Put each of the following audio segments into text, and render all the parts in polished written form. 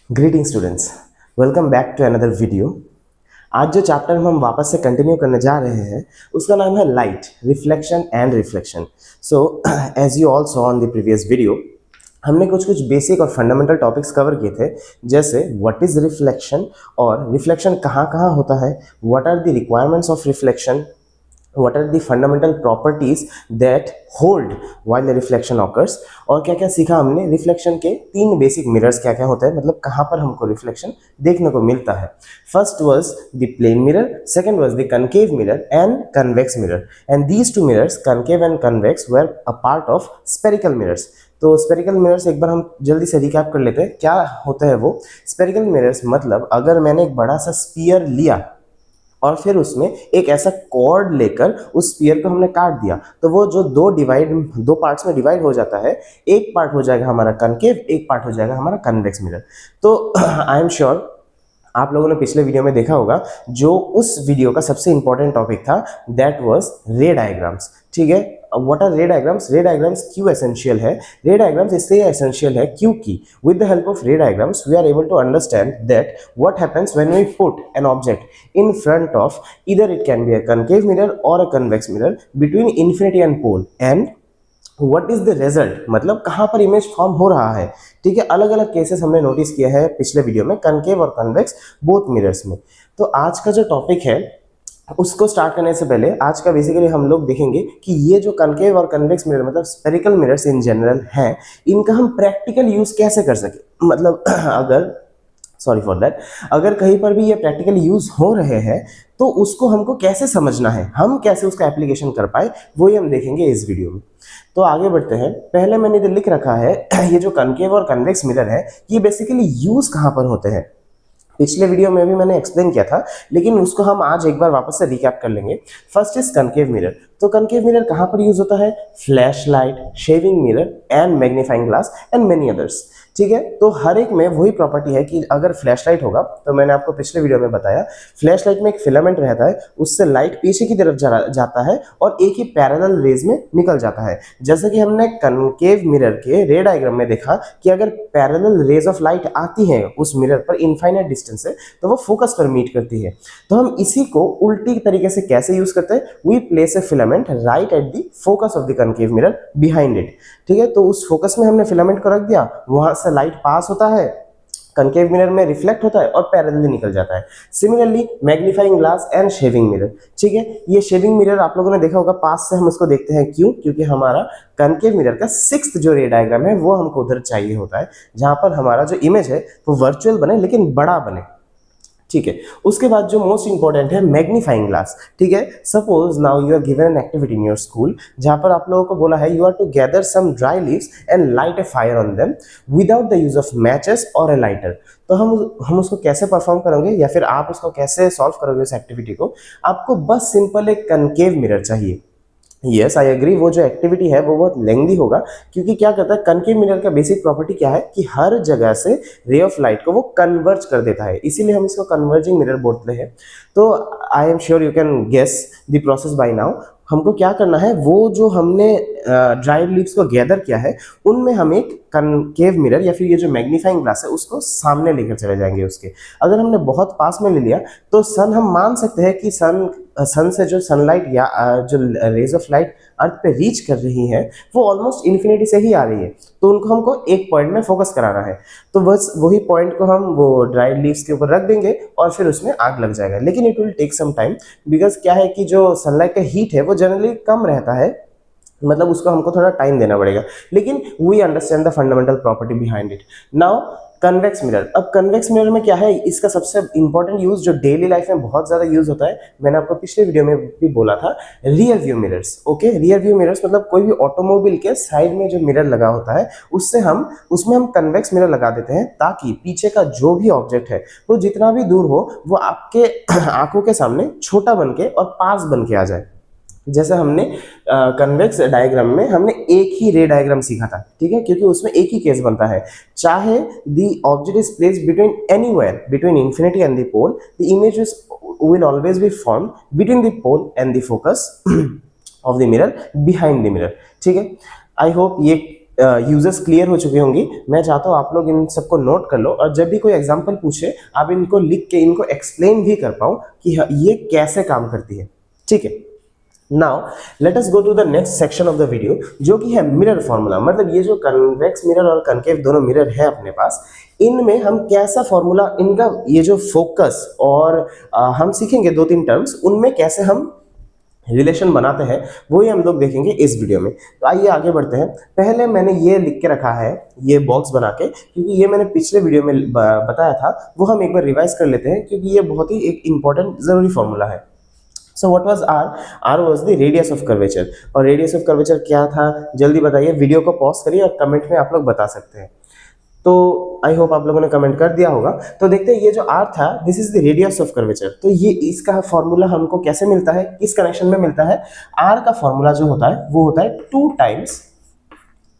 Greeting students, welcome back to another video. आज जो chapter हम वापस से कंटिन्यू करने जा रहे हैं उसका नाम है light, reflection and reflection. So as you all saw on the previous video, हमने कुछ कुछ बेसिक और फंडामेंटल टॉपिक्स कवर किए थे, जैसे व्हाट इज रिफ्लेक्शन और रिफ्लेक्शन कहाँ कहाँ होता है, what are the requirements of reflection, what are the fundamental properties that hold while the reflection occurs, और क्या क्या सीखा हमने रिफ्लेक्शन के तीन बेसिक मिरर्स क्या क्या होते हैं, मतलब कहाँ पर हमको रिफ्लेक्शन देखने को मिलता है। First was the plane mirror, second was the concave mirror and convex mirror, and these two mirrors concave and convex were a part of spherical mirrors. तो स्पेरिकल मिरर्स एक बार हम जल्दी से रिकैप कर लेते हैं क्या होता है वो। स्पेरिकल मिरर्स मतलब अगर मैंने एक बड़ा सा स्पीयर लिया और फिर उसमें एक ऐसा कॉर्ड लेकर उस स्फीयर को हमने काट दिया, तो वो जो दो पार्ट्स में डिवाइड हो जाता है, एक पार्ट हो जाएगा हमारा कनकेव, एक पार्ट हो जाएगा हमारा कन्वेक्स मिरर। तो आई एम श्योर आप लोगों ने पिछले वीडियो में देखा होगा, जो उस वीडियो का सबसे इंपॉर्टेंट टॉपिक था दैट वाज रे डायग्राम्स। ठीक है, what are ray diagrams? Ray diagrams क्यों एसेंशियल है? रे डायग्राम्स इसलिए एसेंशियल है क्योंकि with the help of ray diagrams we are able to understand that what happens when we put an object in front of either it can be a concave mirror or a convex mirror between infinity and pole, and what is the result, मतलब कहाँ पर image form हो रहा है। ठीक है, अलग अलग केसेस हमने नोटिस किया है पिछले वीडियो में, कनकेव और कन्वेक्स बोथ मिरर्स में। तो आज का जो टॉपिक है उसको स्टार्ट करने से पहले आज का बेसिकली हम लोग देखेंगे कि ये जो कनकेव और कन्वेक्स मिरर मतलब स्पेरिकल मिरर्स इन जनरल हैं, इनका हम प्रैक्टिकल यूज कैसे कर सके। मतलब अगर सॉरी फॉर दैट, अगर कहीं पर भी ये प्रैक्टिकली यूज हो रहे हैं तो उसको हमको कैसे समझना है, हम कैसे उसका एप्लीकेशन कर पाए, वो ही हम देखेंगे इस वीडियो में। तो आगे बढ़ते हैं। पहले मैंने इधर लिख रखा है ये जो कनकेव और कन्वेक्स मिरर है ये बेसिकली यूज कहाँ पर होते हैं। पिछले वीडियो में भी मैंने एक्सप्लेन किया था, लेकिन उसको हम आज एक बार वापस से रिकैप कर लेंगे। First is concave mirror. तो कनकेव मिरर कहाँ पर यूज होता है? Flash light, shaving mirror and magnifying glass and many others. ठीक है, तो हर एक में वही प्रॉपर्टी है कि अगर फ्लैश लाइट होगा, तो मैंने आपको पिछले वीडियो में बताया, फ्लैश लाइट में एक फिलामेंट रहता है, उससे लाइट पीछे की तरफ जाता है और एक ही पैरेलल रेज में निकल जाता है। जैसे कि हमने कनकेव मिरर के रे डायग्राम में देखा कि अगर पैरेलल रेज ऑफ लाइट आती है उस मिरर पर इनफाइनाइट डिस्टेंस से, तो वो फोकस पर मीट करती है। तो हम इसी को उल्टी तरीके से कैसे यूज करते हैं? We place a filament right at the focus of the concave mirror behind it. ठीक है, तो उस फोकस में हमने फिलामेंट को रख दिया, वहां से लाइट पास होता है, कनकेव मिरर में रिफ्लेक्ट होता है और पैरेलली निकल जाता है। Similarly magnifying glass and shaving mirror. ठीक है, ये शेविंग मिरर आप लोगों ने देखा होगा, पास से हम इसको देखते हैं क्यों? क्योंकि हमारा कनकेव मिरर का सिक्स्थ जो रे डायग्राम है वो हमको उधर चाहिए होता है, जहां पर हमारा जो इमेज है वो वर्चुअल बने लेकिन बड़ा बने। ठीक है, उसके बाद जो मोस्ट इंपॉर्टेंट है मैग्नीफाइंग ग्लास। ठीक है, suppose now you are given an activity in your school, जहां पर आप लोगों को बोला है you are to gather some dry leaves and light a fire on them without the use of matches और ए लाइटर। तो हम उसको कैसे परफॉर्म करोगे या फिर आप उसको कैसे सॉल्व करोगे उस एक्टिविटी को? आपको बस सिंपल एक कनकेव मिरर चाहिए। यस आई एग्री, वो जो एक्टिविटी है वो बहुत लेंदी होगा, क्योंकि क्या करता है कनकेव मिरर का बेसिक प्रॉपर्टी क्या है कि हर जगह से रे ऑफ लाइट को वो कन्वर्ज कर देता है, इसीलिए हम इसको कन्वर्जिंग मिरर बोलते हैं। तो I am sure you can guess the process by now. हमको क्या करना है, वो जो हमने ड्राई लीव्स को गैदर किया है उनमें हम एक कनकेव मिरर या फिर ये जो मैग्नीफाइंग ग्लास है उसको सामने लेकर चले जाएंगे उसके। अगर हमने बहुत पास में ले लिया तो सन, हम मान सकते हैं कि सन से जो सनलाइट या जो रेज ऑफ लाइट अर्थ पे रीच कर रही है वो ऑलमोस्ट इन्फिनिटी से ही आ रही है, तो उनको हमको एक पॉइंट में फोकस कराना है। तो बस वही पॉइंट को हम वो ड्राई लीव्स के ऊपर रख देंगे और फिर उसमें आग लग जाएगा, लेकिन it will take some time, because क्या है कि जो सनलाइट का हीट है वो जनरली कम रहता है, मतलब उसको हमको थोड़ा टाइम देना पड़ेगा, लेकिन we understand the fundamental property behind it. Now convex mirror. अब कन्वेक्स मिरर में क्या है, इसका सबसे इंपॉर्टेंट यूज जो डेली लाइफ में बहुत ज्यादा यूज होता है, मैंने आपको पिछले वीडियो में भी बोला था, rear view mirrors. Okay, rear view mirrors मतलब कोई भी ऑटोमोबाइल के साइड में जो मिरर लगा होता है उसमें हम कन्वेक्स मिरर लगा देते हैं, ताकि पीछे का जो भी ऑब्जेक्ट है वो जितना भी दूर हो वो आपके आंखों के सामने छोटा बन के और पास बन के आ जाए। जैसे हमने कन्वेक्स डायग्राम में हमने एक ही रे डायग्राम सीखा था। ठीक है, क्योंकि उसमें एक ही केस बनता है, चाहे the object is placed between anywhere between infinity and the pole, the image will always be formed between the pole and the focus of the mirror behind the mirror। ठीक है, आई होप ये users clear हो चुकी होंगी। मैं चाहता हूँ आप लोग इन सबको नोट कर लो और जब भी कोई एग्जांपल पूछे आप इनको लिख के इनको एक्सप्लेन भी कर पाओ कि ये कैसे काम करती है, ठीक है। Now let us go to the next section of the video, जो कि है मिरर फॉर्मूला। मतलब ये जो कन्वेक्स मिरर और कनकेव दोनों मिरर है अपने पास, इनमें हम कैसा फॉर्मूला, इनका ये जो फोकस और हम सीखेंगे 2-3 टर्म्स, उनमें कैसे हम रिलेशन बनाते हैं वो ही हम लोग देखेंगे इस वीडियो में। तो आइए आगे बढ़ते हैं। पहले मैंने ये लिख के रखा है, ये बॉक्स बना के, क्योंकि ये मैंने पिछले वीडियो में बताया था, वो हम एक बार रिवाइज कर लेते हैं क्योंकि ये बहुत ही एक इंपॉर्टेंट जरूरी फॉर्मूला है। So what was R? R was the radius of curvature. और रेडियस ऑफ कर्वेचर क्या था, जल्दी बताइए, वीडियो को पॉज करिए और कमेंट में आप लोग बता सकते हैं। तो आई होप आप लोगों ने कमेंट कर दिया होगा। तो देखते हैं, ये जो आर था, this is the radius of curvature. तो ये इसका फॉर्मूला हमको कैसे मिलता है, किस कनेक्शन में मिलता है? आर का फॉर्मूला जो होता है वो होता है 2 टाइम्स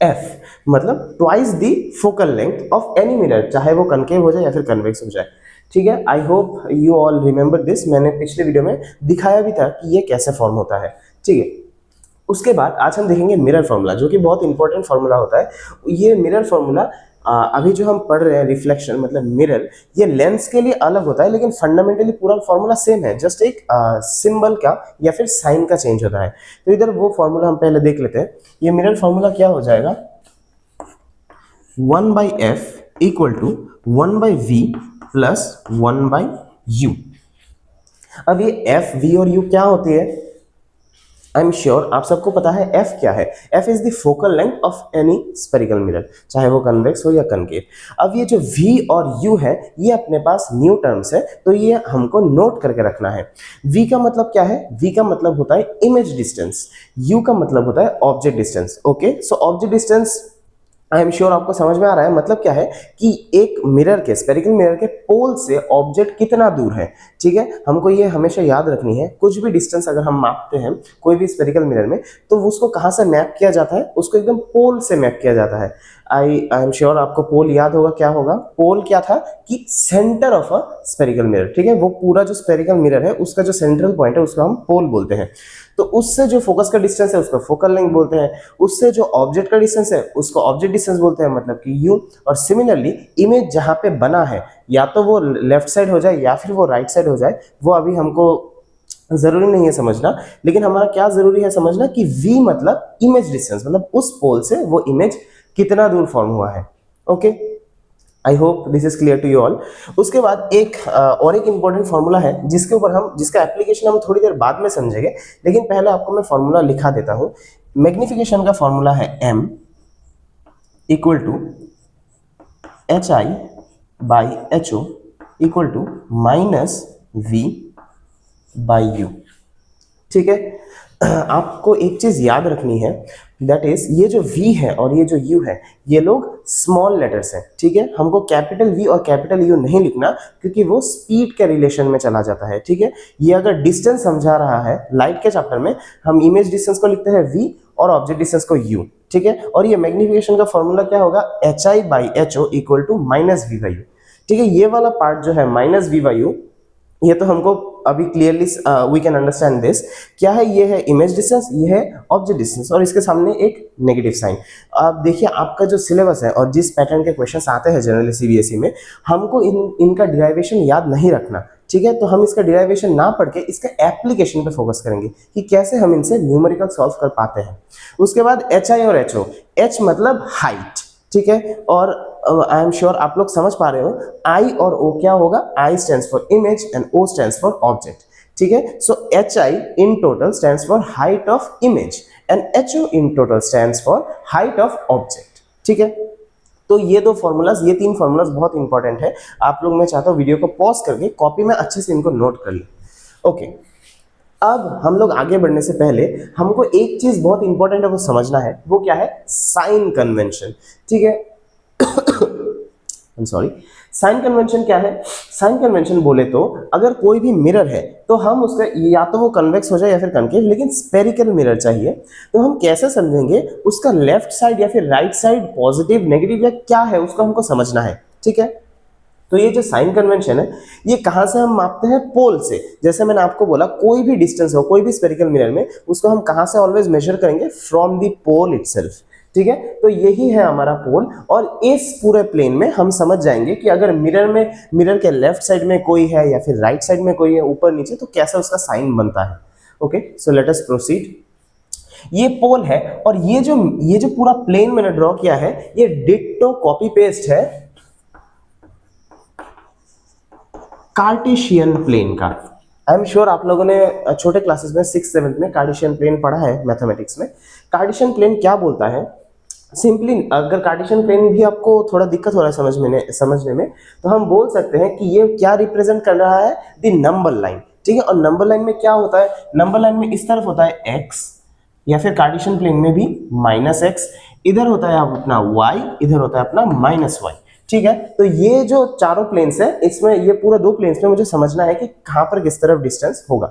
एफ, मतलब twice the focal length of any mirror, चाहे वो कनकेव हो जाए या फिर कन्वेक्स हो जाए, ठीक है। I hope you all remember this. मैंने पिछले वीडियो में दिखाया भी था कि ये कैसे फॉर्म होता है, ठीक है। उसके बाद आज हम देखेंगे मिरर फॉर्मूला, जो कि बहुत इंपॉर्टेंट फॉर्मूला होता है। ये मिरर फॉर्मूला अभी जो हम पढ़ रहे हैं, रिफ्लेक्शन मतलब मिरर, ये लेंस के लिए अलग होता है, लेकिन फंडामेंटली पूरा फॉर्मूला सेम है, जस्ट एक सिंबल का या फिर साइन का चेंज होता है। तो इधर वो फॉर्मूला हम पहले देख लेते हैं। ये मिरर फॉर्मूला क्या हो जाएगा? 1/f equal to 1/v plus 1/u। अब ये f, v और u क्या होती है? आई एम श्योर आप सबको पता है f क्या है। f is the focal length of any spherical mirror, चाहे वो कन्वेक्स हो या कनकेव। अब ये जो v और u है, ये अपने पास न्यू टर्म्स है, तो ये हमको नोट करके रखना है। v का मतलब क्या है? v का मतलब होता है इमेज डिस्टेंस, u का मतलब होता है object distance. Okay, so object distance I am sure आपको समझ में आ रहा है। मतलब क्या है कि एक मिरर के, स्फेरिकल मिरर के पोल से ऑब्जेक्ट कितना दूर है, ठीक है। हमको ये हमेशा याद रखनी है। कुछ भी डिस्टेंस अगर हम मापते हैं कोई भी स्फेरिकल मिरर में, तो उसको कहाँ से मैप किया जाता है? उसको एकदम पोल से मैप किया जाता है। आई एम श्योर आपको पोल याद होगा, क्या होगा पोल? क्या था कि centre of a spherical mirror, ठीक है। वो पूरा जो स्फेरिकल मिरर है उसका जो सेंट्रल पॉइंट है उसको हम पोल बोलते हैं। तो उससे जो फोकस का डिस्टेंस है उसको फोकल लेंथ बोलते हैं, उससे जो ऑब्जेक्ट का डिस्टेंस है उसको ऑब्जेक्ट डिस्टेंस बोलते हैं, मतलब कि u। और सिमिलरली इमेज जहां पे बना है, या तो वो लेफ्ट साइड हो जाए या फिर वो राइट साइड हो जाए, वो अभी हमको जरूरी नहीं है समझना, लेकिन हमारा क्या जरूरी है समझना कि v मतलब इमेज डिस्टेंस, मतलब उस पोल से वो इमेज कितना दूर फॉर्म हुआ है। Okay, I hope this is clear to you all. उसके बाद एक और एक इंपॉर्टेंट फॉर्मूला है जिसके ऊपर हम, जिसका एप्लीकेशन हम थोड़ी देर बाद में समझेंगे, लेकिन पहले आपको मैं फॉर्मूला लिखा देता हूं। मैग्निफिकेशन का फॉर्मूला है m equal to hi/ho equal to -v/u, ठीक है। आपको एक चीज याद रखनी है, दैट इज ये जो v है और ये जो u है, ये लोग स्मॉल लेटर्स हैं, ठीक है। हमको कैपिटल v और कैपिटल u नहीं लिखना, क्योंकि वो स्पीड के रिलेशन में चला जाता है, ठीक है। ये अगर डिस्टेंस समझा रहा है लाइट के चैप्टर में, हम इमेज डिस्टेंस को लिखते हैं v और ऑब्जेक्ट डिस्टेंस को u, ठीक है। और ये मैग्निफिकेशन का फॉर्मूला क्या होगा? hi/ho इक्वल टू -v/u, ठीक है। ये वाला पार्ट जो है -v/u, ये तो हमको अभी clearly we can understand this. क्या है? ये है इमेज डिस्टेंस, ये है ऑब्जेक्ट डिस्टेंस, और इसके सामने एक नेगेटिव साइन। आप देखिए आपका जो सिलेबस है और जिस पैटर्न के क्वेश्चंस आते हैं जनरली सीबीएसई में, हमको इनका डिराइवेशन याद नहीं रखना, ठीक है। तो हम इसका डिराइवेशन ना पढ़ के इसके एप्लीकेशन पे फोकस करेंगे कि कैसे हम इनसे न्यूमेरिकल सॉल्व कर पाते हैं। उसके बाद hi और ho, h मतलब हाइट, ठीक है। और आई एम श्योर आप लोग समझ पा रहे हो, I और O क्या होगा? I stands for image and O stands for object, ठीक है। सो hi in total stands for height of image and ho in total stands for height of object, ठीक है। तो ये दो फॉर्मूलाज, ये 3 फॉर्मूलाज बहुत इंपॉर्टेंट है। आप लोग, मैं चाहता हूँ वीडियो को पॉज करके कॉपी में अच्छे से इनको नोट कर लें। ओके, अब हम लोग आगे बढ़ने से पहले हमको एक चीज बहुत इंपॉर्टेंट है वो समझना है। वो क्या है? साइन कन्वेंशन, ठीक है। सॉरी, साइन कन्वेंशन क्या है? साइन कन्वेंशन बोले तो अगर कोई भी मिरर है तो हम उसका, या तो वो कन्वेक्स हो जाए या फिर कनकेव, लेकिन स्फेरिकल मिरर चाहिए, तो हम कैसे समझेंगे? उसका लेफ्ट साइड या फिर राइट साइड पॉजिटिव, नेगेटिव या क्या है उसको हमको समझना है, ठीक है। तो ये जो साइन कन्वेंशन है, ये कहां से हम मापते हैं? पोल से। जैसे मैंने आपको बोला, कोई भी डिस्टेंस हो कोई भी स्फेरिकल मिरर में, उसको हम कहां से ऑलवेज मेजर करेंगे? फ्रॉम द पोल इटसेल्फ, ठीक है। तो यही है हमारा पोल, और इस पूरे प्लेन में हम समझ जाएंगे कि अगर मिरर के लेफ्ट साइड में कोई है या फिर राइट साइड में कोई है, ऊपर नीचे, तो कैसा उसका साइन बनता है। Okay, so let us proceed. ये पोल है, और ये जो पूरा प्लेन मैंने ड्रॉ किया है, ये डिट्टो कॉपी पेस्ट है कार्टेशियन प्लेन का। आई एम श्योर आप लोगों ने छोटे क्लासेस में 6th-7th में कार्टेशियन प्लेन पढ़ा है मैथमेटिक्स में। कार्टेशियन प्लेन क्या बोलता है, सिंपली अगर कार्टेशियन प्लेन भी आपको थोड़ा दिक्कत हो रहा है समझने में, तो हम बोल सकते हैं कि ये क्या रिप्रेजेंट कर रहा है, द नंबर लाइन। ठीक है, और नंबर लाइन में क्या होता है, नंबर लाइन में इस तरफ होता है x, या फिर कार्टेशियन प्लेन में भी -x, इधर होता है अपना y, इधर होता है अपना -y। ठीक है, तो ये जो चारों प्लेन्स है, इसमें ये पूरा 2 प्लेन्स में मुझे समझना है कि कहां पर किस तरफ डिस्टेंस होगा।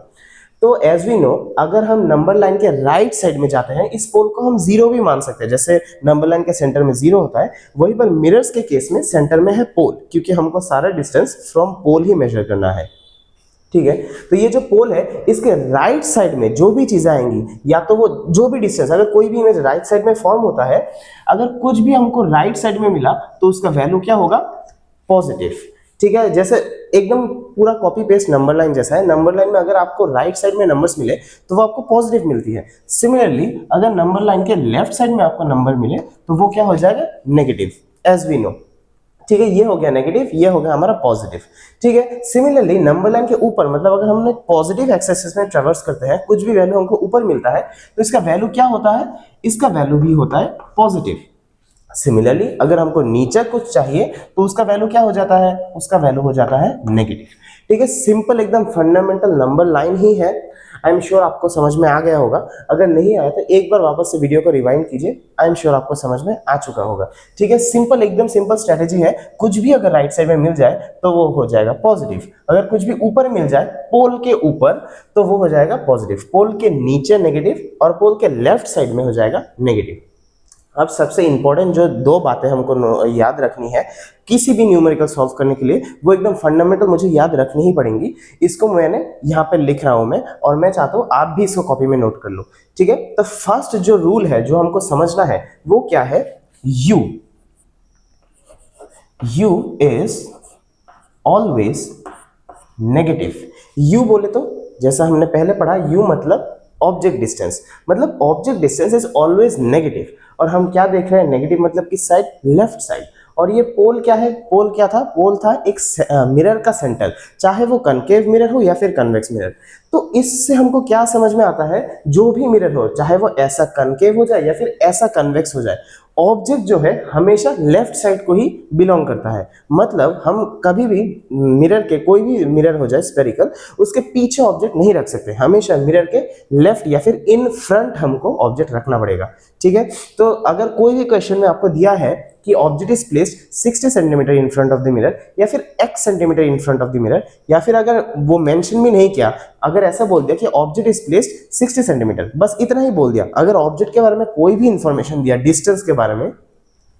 तो एज वी नो, अगर हम नंबर लाइन के राइट साइड में जाते हैं, इस पोल को हम 0 भी मान सकते हैं। जैसे नंबर लाइन के सेंटर में 0 होता है, वहीं पर मिरर्स के केस में सेंटर में है पोल, क्योंकि हमको सारा डिस्टेंस फ्रॉम पोल ही मेजर करना है। ठीक है, तो ये जो पोल है, इसके राइट साइड में जो भी चीजें आएंगी, या तो वो जो भी डिस्टेंस, अगर कोई भी इमेज राइट साइड में फॉर्म होता है, अगर कुछ भी हमको राइट साइड में मिला, तो उसका वैल्यू क्या होगा, पॉजिटिव। ठीक है, जैसे एकदम पूरा कॉपी पेस्ट नंबर लाइन जैसा है। नंबर लाइन में अगर आपको राइट साइड में नंबर्स मिले, तो वो आपको पॉजिटिव मिलती है। सिमिलरली अगर नंबर लाइन के लेफ्ट साइड में आपको नंबर मिले, तो वो क्या हो जाएगा, नेगेटिव, एज वी नो। ठीक है, ये हो गया नेगेटिव, ये हो गया हमारा पॉजिटिव। ठीक है, सिमिलरली नंबर लाइन के ऊपर, मतलब अगर हम पॉजिटिव एक्सेस में ट्रेवर्स करते हैं, कुछ भी वैल्यू हमको ऊपर मिलता है, तो इसका वैल्यू क्या होता है, इसका वैल्यू भी होता है पॉजिटिव। सिमिलरली अगर हमको नीचे कुछ चाहिए, तो उसका वैल्यू क्या हो जाता है, उसका वैल्यू हो जाता है नेगेटिव। ठीक है, सिंपल एकदम फंडामेंटल नंबर लाइन ही है। आई एम श्योर आपको समझ में आ गया होगा। अगर नहीं आया तो एक बार वापस से वीडियो को रिवाइंड कीजिए, आई एम श्योर आपको समझ में आ चुका होगा। ठीक है, सिंपल, एकदम सिंपल स्ट्रेटेजी है। कुछ भी अगर राइट साइड में मिल जाए, तो वो हो जाएगा पॉजिटिव। अगर कुछ भी ऊपर मिल जाए पोल के ऊपर, तो वो हो जाएगा पॉजिटिव। पोल के नीचे नेगेटिव, और पोल के लेफ्ट साइड में हो जाएगा नेगेटिव। अब सबसे इंपॉर्टेंट जो 2 बातें हमको याद रखनी है किसी भी न्यूमेरिकल सॉल्व करने के लिए, वो एकदम फंडामेंटल मुझे याद रखनी ही पड़ेंगी। इसको मैंने यहाँ पे लिख रहा हूं मैं, और मैं चाहता हूँ आप भी इसको कॉपी में नोट कर लो। ठीक है, तो फर्स्ट जो रूल है जो हमको समझना है, वो क्या है, u is always negative. u बोले तो जैसा हमने पहले पढ़ा, u मतलब ऑब्जेक्ट डिस्टेंस, मतलब object distance is always negative. और हम क्या देख रहे हैं, नेगेटिव मतलब किस साइड, लेफ्ट साइड। और ये पोल क्या है, पोल क्या था, पोल था एक मिरर का सेंटर, चाहे वो कनकेव मिरर हो या फिर कन्वेक्स मिरर। तो इससे हमको क्या समझ में आता है, जो भी मिरर हो, चाहे वो ऐसा कनकेव हो जाए या फिर ऐसा कन्वेक्स हो जाए, ऑब्जेक्ट जो है हमेशा लेफ्ट साइड को ही बिलोंग करता है। मतलब हम कभी भी मिरर के, कोई भी मिरर हो जाए स्फेरिकल, उसके पीछे ऑब्जेक्ट नहीं रख सकते, हमेशा मिरर के लेफ्ट या फिर इन फ्रंट हमको ऑब्जेक्ट रखना पड़ेगा। ठीक है, तो अगर कोई भी क्वेश्चन में आपको दिया है कि object is placed 60 centimetre in front of the mirror, या फिर x centimetre in front of the mirror, या फिर अगर वो मेंशन भी नहीं किया, अगर ऐसा बोल दिया कि ऑब्जेक्ट इज प्लेस्ड 60 सेंटीमीटर, बस इतना ही बोल दिया, अगर ऑब्जेक्ट के बारे में कोई भी इंफॉर्मेशन दिया डिस्टेंस के बारे में,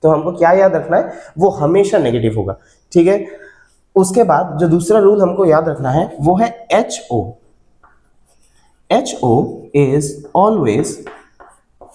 तो हमको क्या याद रखना है, वो हमेशा नेगेटिव होगा। ठीक है, उसके बाद जो दूसरा रूल हमको याद रखना है, वो है HO इज ऑलवेज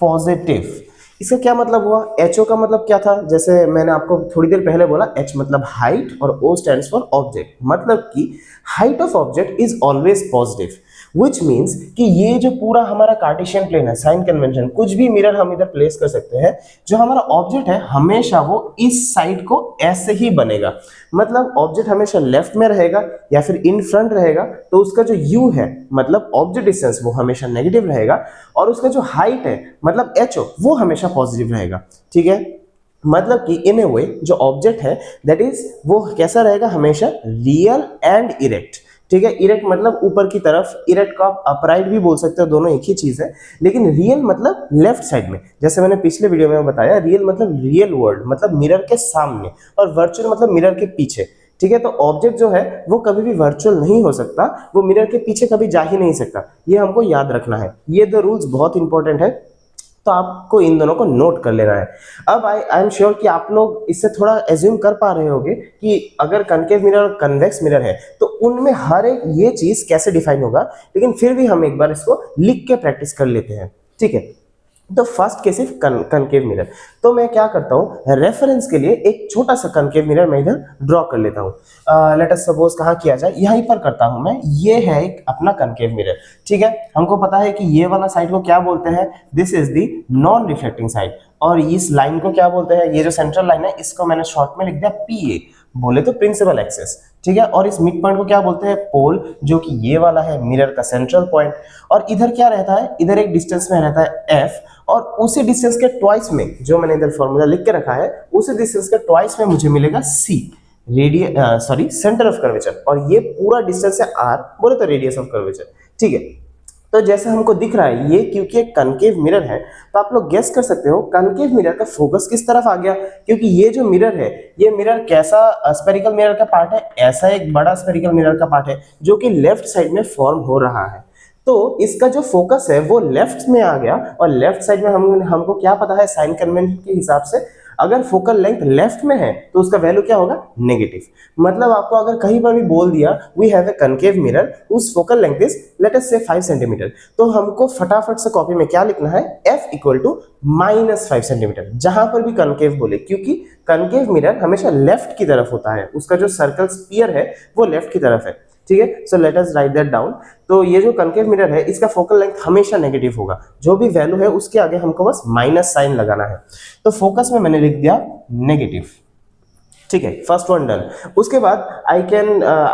पॉजिटिव। इसका क्या मतलब हुआ, HO का मतलब क्या था, जैसे मैंने आपको थोड़ी देर पहले बोला, H मतलब हाइट और O स्टैंड्स फॉर ऑब्जेक्ट। मतलब कि height of object is always positive, which means कि ये जो पूरा हमारा कार्टेशियन प्लेन है, साइन कन्वेंशन, कुछ भी मिरर हम इधर प्लेस कर सकते हैं, जो हमारा ऑब्जेक्ट है हमेशा वो इस साइड को ऐसे ही बनेगा। मतलब ऑब्जेक्ट हमेशा लेफ्ट में रहेगा या फिर इन फ्रंट रहेगा, तो उसका जो u है, मतलब ऑब्जेक्ट डिस्टेंस, वो हमेशा नेगेटिव रहेगा, और उसका जो हाइट है, मतलब HO, वो हमेशा पॉजिटिव रहेगा। ठीक है, मतलब कि इन ए वे जो ऑब्जेक्ट है, दैट इज वो कैसा रहेगा, हमेशा रियल एंड इरेक्ट। ठीक है, इरेक्ट मतलब ऊपर की तरफ, इरेक्ट को आप अपराइट भी बोल सकते हो, दोनों एक ही चीज है, लेकिन रियल मतलब लेफ्ट साइड में। जैसे मैंने पिछले वीडियो में बताया, रियल मतलब रियल वर्ल्ड, मतलब मिरर के सामने, और वर्चुअल मतलब मिरर के पीछे। ठीक है, तो ऑब्जेक्ट जो है वो कभी भी वर्चुअल नहीं हो सकता, वो मिरर के पीछे कभी जा ही नहीं सकता, ये हमको याद रखना है। ये 2 रूल्स बहुत इंपॉर्टेंट है, तो आपको इन दोनों को नोट कर लेना है। अब आई एम श्योर कि आप लोग इससे थोड़ा एज्यूम कर पा रहे होंगे कि अगर कनकेव मिरर और कन्वेक्स मिरर है, तो उनमें हर एक ये चीज कैसे डिफाइन होगा, लेकिन फिर भी हम एक बार इसको लिख के प्रैक्टिस कर लेते हैं। ठीक है, तो first case is concave mirror. तो मैं क्या करता हूँ, रेफरेंस के लिए एक छोटा सा कनकेव मिरर मैं इधर ड्रॉ कर लेता हूँ। लेट अस सपोज कहाँ किया जाए, यहीं पर करता हूँ मैं। ये है एक अपना कनकेव मिरर, ठीक है। हमको पता है कि ये वाला साइड को क्या बोलते हैं, this is the non reflecting side. और इस लाइन को क्या बोलते हैं, ये जो सेंट्रल लाइन है इसको मैंने शॉर्ट में लिख दिया PA, बोले तो प्रिंसिपल एक्सेस, ठीक है। और इस मिड पॉइंट को क्या बोलते हैं, पोल, जो कि ये वाला है मिरर का सेंट्रल पॉइंट। और इधर क्या रहता है, इधर एक डिस्टेंस में रहता है F, और उसी डिस्टेंस के ट्वाइस में, जो मैंने इधर फॉर्मूला लिख के रखा है, उसी डिस्टेंस के ट्वाइस में मुझे मिलेगा C, सेंटर ऑफ कर्वेचर। और ये पूरा डिस्टेंस है R, बोले तो रेडियस ऑफ कर्वेचर, ठीक है। तो जैसे हमको दिख रहा है ये, क्योंकि एक कनकेव मिरर है, तो आप लोग गेस कर सकते हो कनकेव मिरर का फोकस किस तरफ आ गया, क्योंकि ये जो मिरर है, ये मिरर कैसा स्फेरिकल मिरर का पार्ट है, ऐसा एक बड़ा स्फेरिकल मिरर का पार्ट है जो कि लेफ्ट साइड में फॉर्म हो रहा है। तो इसका जो फोकस है वो लेफ्ट में आ गया, और लेफ्ट साइड में हमको क्या पता है, साइन कन्वेंशन के हिसाब से अगर फोकल लेंथ लेफ्ट में है तो उसका वैल्यू क्या होगा, नेगेटिव। मतलब आपको अगर कहीं पर भी बोल दिया we have a concave mirror उस focal length is let us से 5 सेंटीमीटर, तो हमको फटाफट से कॉपी में क्या लिखना है, f इक्वल टू -5 सेंटीमीटर, जहां पर भी कनकेव बोले, क्योंकि कनकेव मिरर हमेशा लेफ्ट की तरफ होता है, उसका जो सर्कल स्फीयर है वो लेफ्ट की तरफ है, ठीक है। So let us right that down. तो ये जो कनकेव मिरर है इसका फोकल लेंथ हमेशा नेगेटिव होगा, जो भी वैल्यू है उसके आगे हमको बस माइनस साइन लगाना है। तो फोकस में मैंने लिख दिया नेगेटिव, ठीक है। First one done. उसके बाद I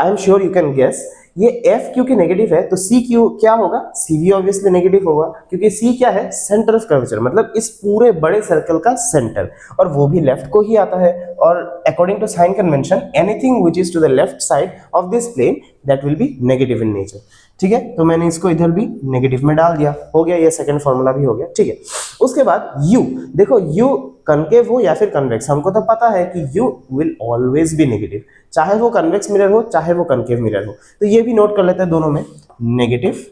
am sure you can guess, ये F क्योंकि नेगेटिव है तो C क्यों क्या होगा, C भी ऑब्वियसली नेगेटिव होगा, क्योंकि C क्या है, सेंटर ऑफ कर्वेचर, मतलब इस पूरे बड़े सर्कल का सेंटर, और वो भी लेफ्ट को ही आता है। और according to sign convention anything which is to the left side of this plane that will be negative in nature, ठीक है। तो मैंने इसको इधर भी नेगेटिव में डाल दिया, हो गया, ये सेकंड फॉर्मूला भी हो गया, ठीक है। उसके बाद U, देखो U कनकेव हो या फिर कन्वेक्स, हमको तो पता है कि U will always be negative, चाहे वो कन्वेक्स मिरर हो चाहे वो कनकेव मिरर हो। तो ये भी नोट कर लेते हैं, दोनों में नेगेटिव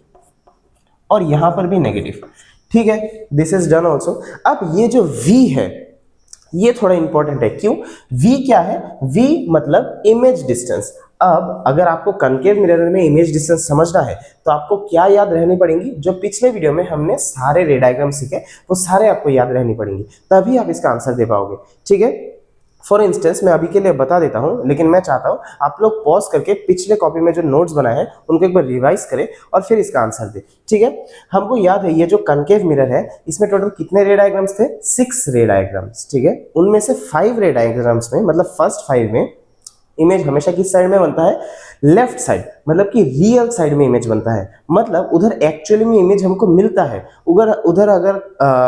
और यहां पर भी नेगेटिव, ठीक है। This is done also. अब ये जो V है ये थोड़ा इंपॉर्टेंट है, क्यों, V क्या है, V मतलब इमेज डिस्टेंस। अब अगर आपको कनकेव मिरर में इमेज डिस्टेंस समझना है तो आपको क्या याद रहनी पड़ेंगी, जो पिछले वीडियो में हमने सारे रे डायग्राम सीखे वो सारे आपको याद रहनी पड़ेंगी, तभी आप इसका आंसर दे पाओगे, ठीक है। फॉर इंस्टेंस मैं अभी के लिए बता देता हूं, लेकिन मैं चाहता हूं आप लोग पॉज करके पिछले कॉपी में जो नोट्स बनाए हैं उनको एक बार रिवाइज करें और फिर इसका आंसर दें, ठीक है। हमको याद है ये जो कनकेव मिरर है इसमें टोटल कितने रे डायग्राम्स थे, 6 रे डायग्राम्स, ठीक है। उनमें से 5 रे डायग्राम्स में, मतलब फर्स्ट 5 में इमेज हमेशा किस साइड में बनता है, लेफ्ट साइड, मतलब कि रियल साइड में इमेज बनता है, मतलब उधर एक्चुअली में इमेज हमको मिलता है। उधर अगर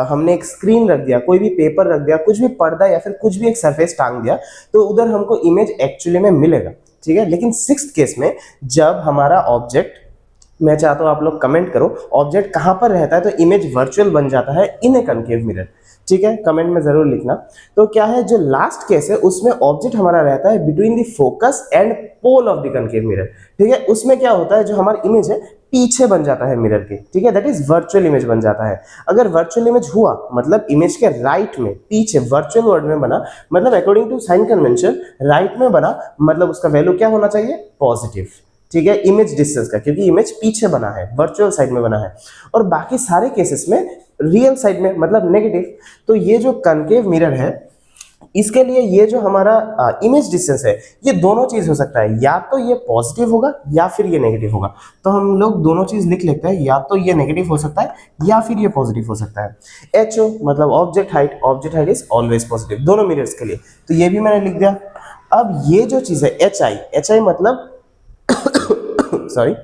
हमने एक स्क्रीन रख दिया, कोई भी पेपर रख दिया, कुछ भी पर्दा या फिर कुछ भी एक सरफेस टांग दिया, तो उधर हमको इमेज एक्चुअली में मिलेगा, ठीक है। लेकिन 6th केस में जब हमारा ऑब्जेक्ट, मैं चाहता हूं आप लोग कमेंट करो ऑब्जेक्ट कहां पर रहता है तो इमेज वर्चुअल बन जाता है इन ए कनकेव मिरर, ठीक है, कमेंट में जरूर लिखना। तो क्या है, जो लास्ट केस है उसमें ऑब्जेक्ट हमारा रहता है between the focus and pole of the concave mirror, ठीक है। उसमें क्या होता है, जो हमारा इमेज है पीछे बन जाता है मिरर के, ठीक है, दैट इज वर्चुअल इमेज बन जाता है। अगर वर्चुअल इमेज हुआ मतलब इमेज के राइट में पीछे वर्चुअल वर्ड में बना, मतलब according to sign convention right में बना, मतलब उसका वैल्यू क्या होना चाहिए, पॉजिटिव, ठीक है, इमेज डिस्टेंस का, क्योंकि इमेज पीछे बना है, वर्चुअल साइड में बना है। और बाकी सारे केसेस में रियल साइड में, मतलब नेगेटिव। तो ये जो कनकेव मिरर है इसके लिए ये जो हमारा इमेज डिस्टेंस है ये दोनों चीज हो सकता है, या तो ये पॉजिटिव होगा या फिर ये नेगेटिव होगा। तो हम लोग दोनों चीज लिख लेते हैं, या तो ये नेगेटिव हो सकता है या फिर ये पॉजिटिव हो सकता है। HO मतलब object height is always positive दोनों मिरर्स के लिए, तो ये भी मैंने लिख दिया। अब ये जो चीज है HI मतलब सॉरी,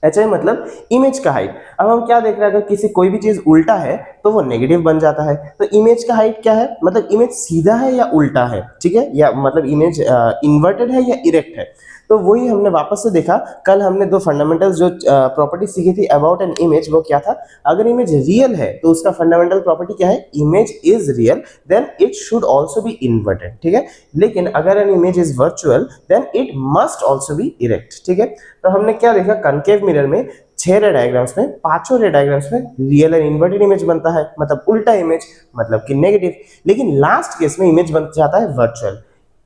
HI मतलब इमेज का हाइट। अब हम क्या देख रहे हैं, अगर किसी कोई भी चीज उल्टा है तो वो नेगेटिव बन जाता है। तो इमेज का हाइट क्या है, मतलब इमेज सीधा है या उल्टा है, ठीक है, या मतलब इमेज इन्वर्टेड है या इरेक्ट है। तो वही हमने वापस से देखा, कल हमने 2 फंडामेंटल्स जो प्रॉपर्टी सीखी थी अबाउट एन इमेज, वो क्या था, अगर इमेज रियल है तो उसका फंडामेंटल प्रॉपर्टी क्या है, image is real then it should also be inverted, ठीक है। लेकिन अगर an image is virtual then it must also be erect, ठीक है। तो हमने क्या देखा, कनकेव मिरर में 6 रे डायग्राम्स में 5 रे डायग्राम्स में रियल एंड इन्वर्टेड इमेज बनता है, मतलब उल्टा इमेज, मतलब कि नेगेटिव। लेकिन लास्ट केस में इमेज बन जाता है वर्चुअल,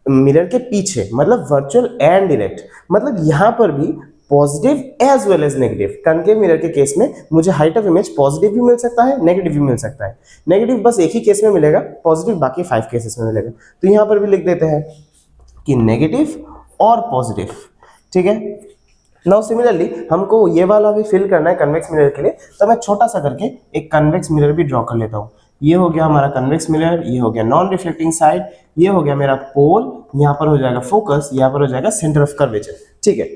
मिरर के पीछे, मतलब वर्चुअल एंड डायरेक्ट, मतलब यहां पर भी positive as well as negative. Concave mirror के केस में मुझे हाइट ऑफ इमेज पॉजिटिव भी मिल सकता है, नेगेटिव भी मिल सकता है। नेगेटिव बस एक ही केस में मिलेगा, पॉजिटिव बाकी 5 केसेस में मिलेगा। तो यहाँ पर भी लिख देते हैं कि नेगेटिव और पॉजिटिव, ठीक है। नाउ सिमिलरली हमको ये वाला भी फिल करना है कन्वेक्स मिरर के लिए, तो मैं छोटा सा करके एक कन्वेक्स मिरर भी ड्रॉ कर लेता हूँ। ये हो गया हमारा कन्वेक्स मिरर, ये हो गया नॉन रिफ्लेक्टिंग साइड, ये हो गया मेरा पोल, यहाँ पर हो जाएगा फोकस, यहाँ पर हो जाएगा सेंटर ऑफ कर्वेचर, ठीक है।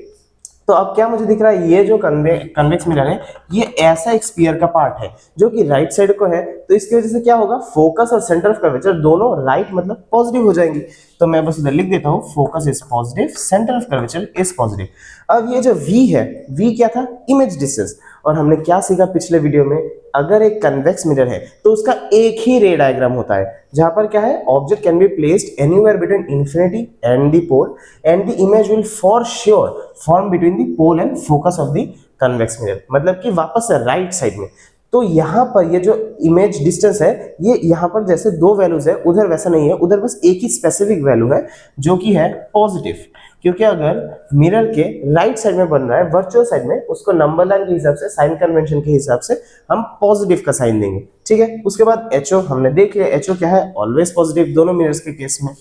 तो अब क्या मुझे दिख रहा है, ये जो कन्वेक्स मिरर है ये ऐसा एक स्फीयर का पार्ट है जो कि राइट साइड को है, तो इसकी वजह से क्या होगा, फोकस और सेंटर ऑफ कर्वेचर दोनों राइट मतलब पॉजिटिव हो जाएंगी। तो मैं बस उधर लिख देता हूँ focus is positive, centre of curvature is positive. अब ये जो v है, v क्या था, इमेज डिस्टेंस। और हमने क्या सीखा पिछले वीडियो में, अगर एक कन्वेक्स मिरर है तो उसका एक ही रे डायग्राम होता है, जहां पर क्या है, object can be placed anywhere between infinity and the pole and the image will for sure form between the pole and focus of the convex mirror, मतलब कि वापस से राइट साइड में। तो यहाँ पर ये जो इमेज डिस्टेंस है, ये यहाँ पर जैसे 2 वैल्यूज है, उधर वैसा नहीं है, उधर बस एक ही स्पेसिफिक वैल्यू है जो कि है पॉजिटिव। क्योंकि अगर मिरर के राइट साइड में बन रहा है, वर्चुअल साइड में, उसको नंबर लाइन के हिसाब से, साइन कन्वेंशन के हिसाब से हम पॉजिटिव का साइन देंगे, ठीक है। उसके बाद एचओ हमने देख लिया, एचओ क्या है, ऑलवेज पॉजिटिव दोनों मिरर्स के केस में,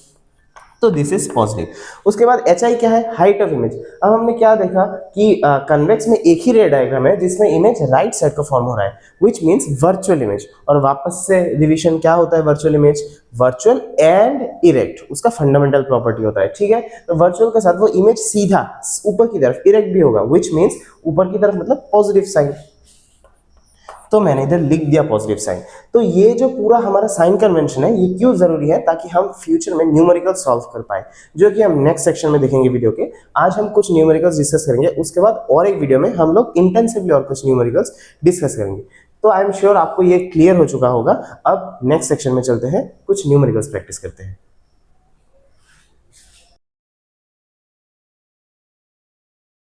तो दिस इज पॉजिटिव। उसके बाद एच आई क्या है, हाइट ऑफ इमेज। अब हमने क्या देखा कि कन्वेक्स में एक ही रे डायग्राम है जिसमें इमेज राइट साइड को फॉर्म हो रहा है, विच मीन्स वर्चुअल इमेज। और वापस से रिवीजन, क्या होता है virtual image, virtual and erect, उसका फंडामेंटल प्रॉपर्टी होता है, ठीक है। तो वर्चुअल के साथ वो इमेज सीधा ऊपर की तरफ, इरेक्ट भी होगा, विच मीन्स ऊपर की तरफ मतलब पॉजिटिव साइन। तो मैंने इधर लिख दिया पॉजिटिव साइन। तो ये जो पूरा हमारा साइन कन्वेंशन है, ये क्यों जरूरी है, ताकि हम फ्यूचर में न्यूमेरिकल सॉल्व कर पाए, जो कि हम नेक्स्ट सेक्शन में देखेंगे वीडियो के। आज हम कुछ न्यूमेरिकल्स डिस्कस करेंगे, उसके बाद और एक वीडियो में हम लोग इंटेंसिवली और कुछ न्यूमेरिकल्स डिस्कस करेंगे। तो आई एम श्योर आपको ये क्लियर हो चुका होगा। अब नेक्स्ट सेक्शन में चलते हैं, कुछ न्यूमेरिकल्स प्रैक्टिस करते हैं।